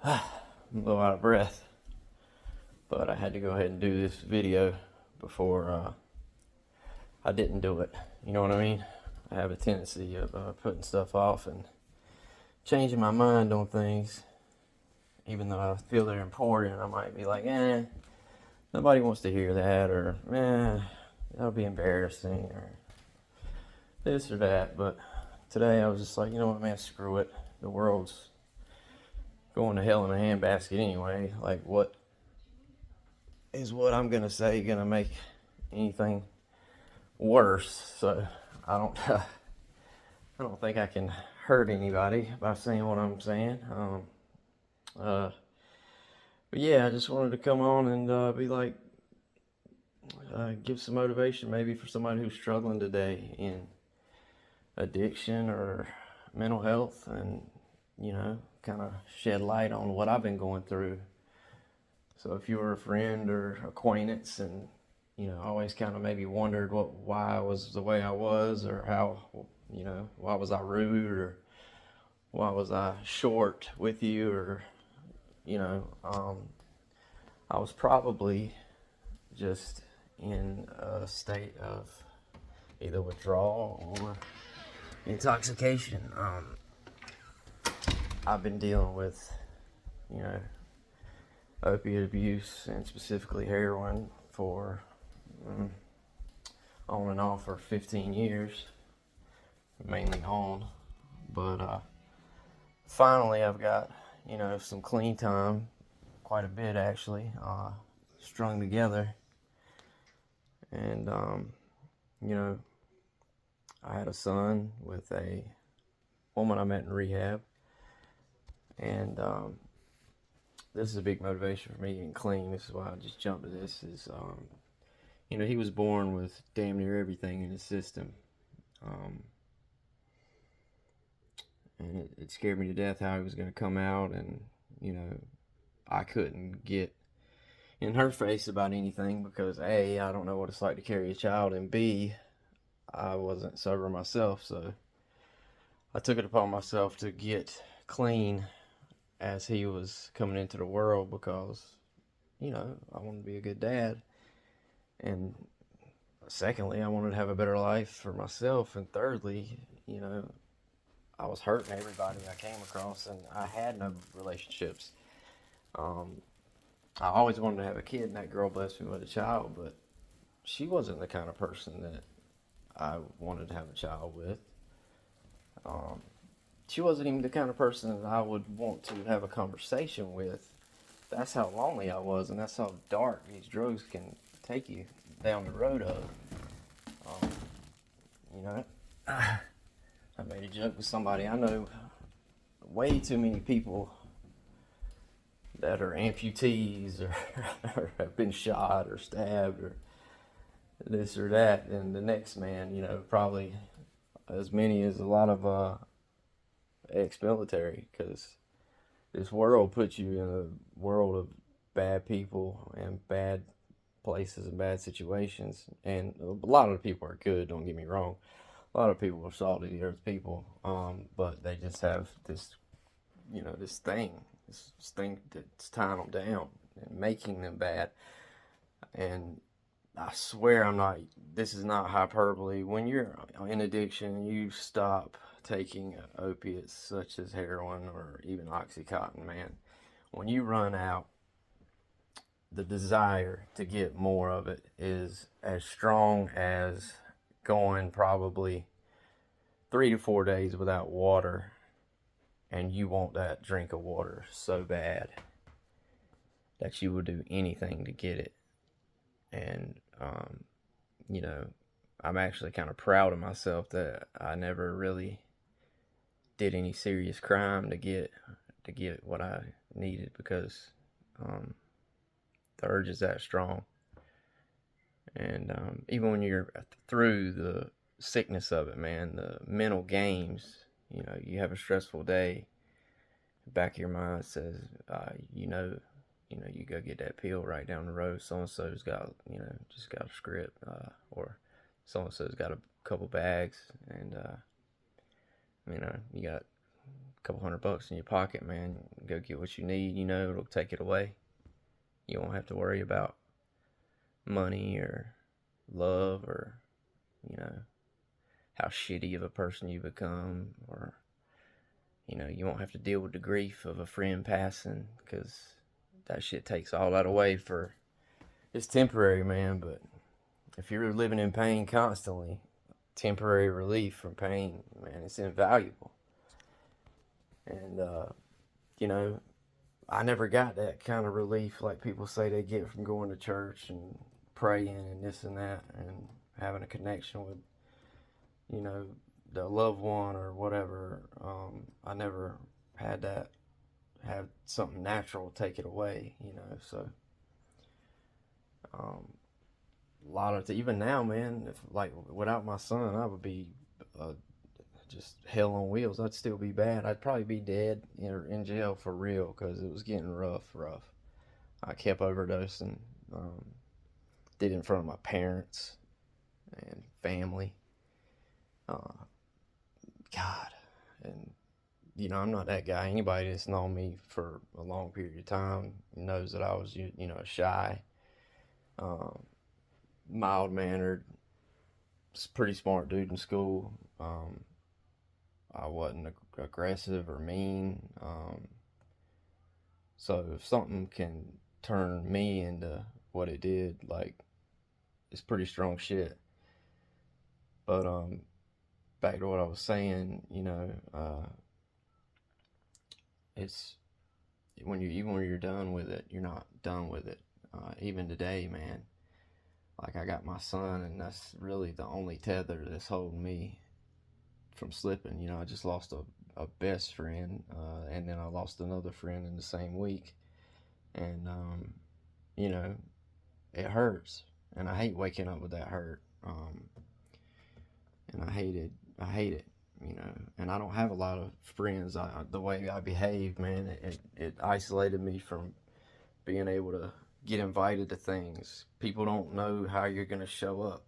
I'm a little out of breath, but I had to go ahead and do this video before I didn't do it. You know what I mean? I have a tendency of putting stuff off and changing my mind on things, even though I feel they're important. I might be like, nobody wants to hear that, or that'll be embarrassing, or this or that. But today I was just like, you know what, man, screw it. The world's going to hell in a handbasket anyway. Like, what I'm gonna say gonna make anything worse? So I don't, I don't think I can hurt anybody by saying what I'm saying. But yeah, I just wanted to come on and be like, give some motivation maybe for somebody who's struggling today in addiction or mental health, and kind of shed light on what I've been going through. So if you were a friend or acquaintance and always kind of maybe wondered why I was the way I was, or how, why was I rude, or why was I short with you, or I was probably just in a state of either withdrawal or intoxication. I've been dealing with, opiate abuse, and specifically heroin, for on and off for 15 years, mainly on. But finally, I've got some clean time, quite a bit actually, strung together, and I had a son with a woman I met in rehab, and this is a big motivation for me getting clean. This is why I just jumped to this. He was born with damn near everything in his system, and it scared me to death how he was going to come out, and I couldn't get in her face about anything because A, I don't know what it's like to carry a child, and B, I wasn't sober myself, so I took it upon myself to get clean as he was coming into the world, because I wanted to be a good dad, and secondly, I wanted to have a better life for myself, and thirdly, I was hurting everybody I came across, and I had no relationships. I always wanted to have a kid, and that girl blessed me with a child, but she wasn't the kind of person that I wanted to have a child with. She wasn't even the kind of person that I would want to have a conversation with. That's how lonely I was, and that's how dark these drugs can take you down the road of. Um, I made a joke with somebody. I know way too many people that are amputees, or have been shot or stabbed or this or that, and the next man, probably as many as a lot of ex-military, because this world puts you in a world of bad people and bad places and bad situations, and a lot of the people are good, don't get me wrong. A lot of people are salt of the earth people, but they just have this, this thing that's tying them down and making them bad. And I swear this is not hyperbole. When you're in addiction, you stop taking opiates such as heroin or even Oxycontin, man. When you run out, the desire to get more of it is as strong as going probably 3 to 4 days without water, and you want that drink of water so bad that you will do anything to get it. And I'm actually kind of proud of myself that I never really did any serious crime to get what I needed, because the urge is that strong. And even when you're through the sickness of it, man, the mental games, you have a stressful day, the back of your mind says, you go get that pill right down the road. So-and-so's got, just got a script, or so-and-so's got a couple bags, and, you got couple $100 in your pocket, man. Go get what you need, it'll take it away. You won't have to worry about money or love or, how shitty of a person you become, or, you won't have to deal with the grief of a friend passing, because that shit takes all that away. It's temporary, man, but if you're living in pain constantly, temporary relief from pain, man, it's invaluable. And, I never got that kind of relief like people say they get from going to church and praying and this and that and having a connection with, the loved one or whatever. I never had that, have something natural take it away, so. A lot of even now, man, if like without my son, I would be just hell on wheels. I'd still be bad. I'd probably be dead or in jail for real, because it was getting rough. I kept overdosing. Did it in front of my parents and family. God, and I'm not that guy. Anybody that's known me for a long period of time knows that I was, shy, mild mannered, pretty smart dude in school. I wasn't aggressive or mean. So if something can turn me into what it did, like, it's pretty strong shit. But back to what I was saying, it's when you're done with it, you're not done with it. Even today, man, like, I got my son, and that's really the only tether that's holding me from slipping. I just lost a best friend, and then I lost another friend in the same week, and it hurts, and I hate waking up with that hurt, and I hate it, and I don't have a lot of friends. The way I behave, man, it isolated me from being able to get invited to things. People don't know how you're going to show up,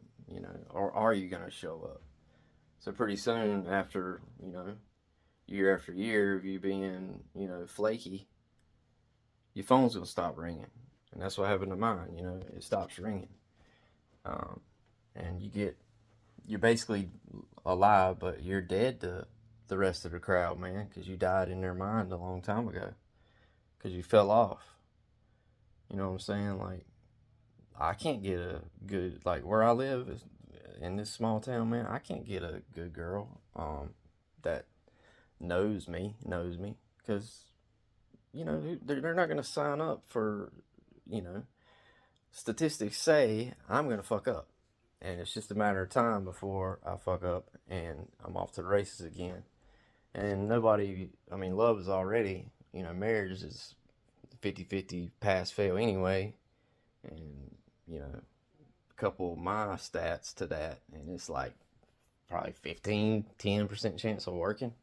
or are you going to show up? So pretty soon after, year after year of you being, flaky, your phone's going to stop ringing. And that's what happened to mine, it stops ringing. And you're basically alive, but you're dead to the rest of the crowd, man, because you died in their mind a long time ago, because you fell off. You know what I'm saying? Like, I can't get a good, like, where I live is in this small town, man. I can't get a good girl that knows me, because they're not gonna sign up for, statistics say I'm gonna fuck up, and it's just a matter of time before I fuck up and I'm off to the races again. And love is already, marriage is 50-50 pass fail anyway, and a couple of my stats to that, and it's like probably 10% chance of working.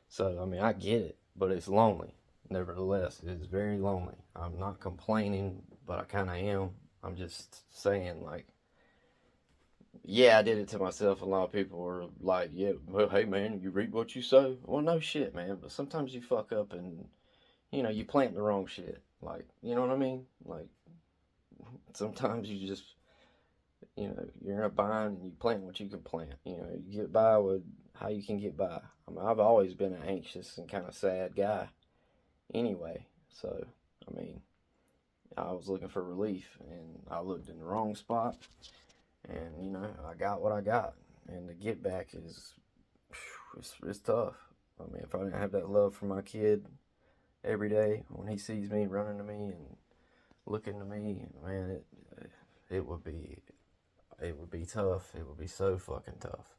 So I get it, but it's lonely. Nevertheless, it is very lonely. I'm not complaining, but I kind of am. I'm just saying, like, yeah, I did it to myself. A lot of people were like, yeah, well, hey, man, you reap what you sow. Well, no shit, man. But sometimes you fuck up and, you plant the wrong shit. Like, you know what I mean? Like, sometimes you just, you're in a bind and you plant what you can plant. You get by with how you can get by. I've always been an anxious and kind of sad guy anyway. So, I was looking for relief, and I looked in the wrong spot, and, I got what I got. And the get back is, it's tough. If I didn't have that love for my kid every day when he sees me running to me and looking to me, man, it would be tough. It would be so fucking tough.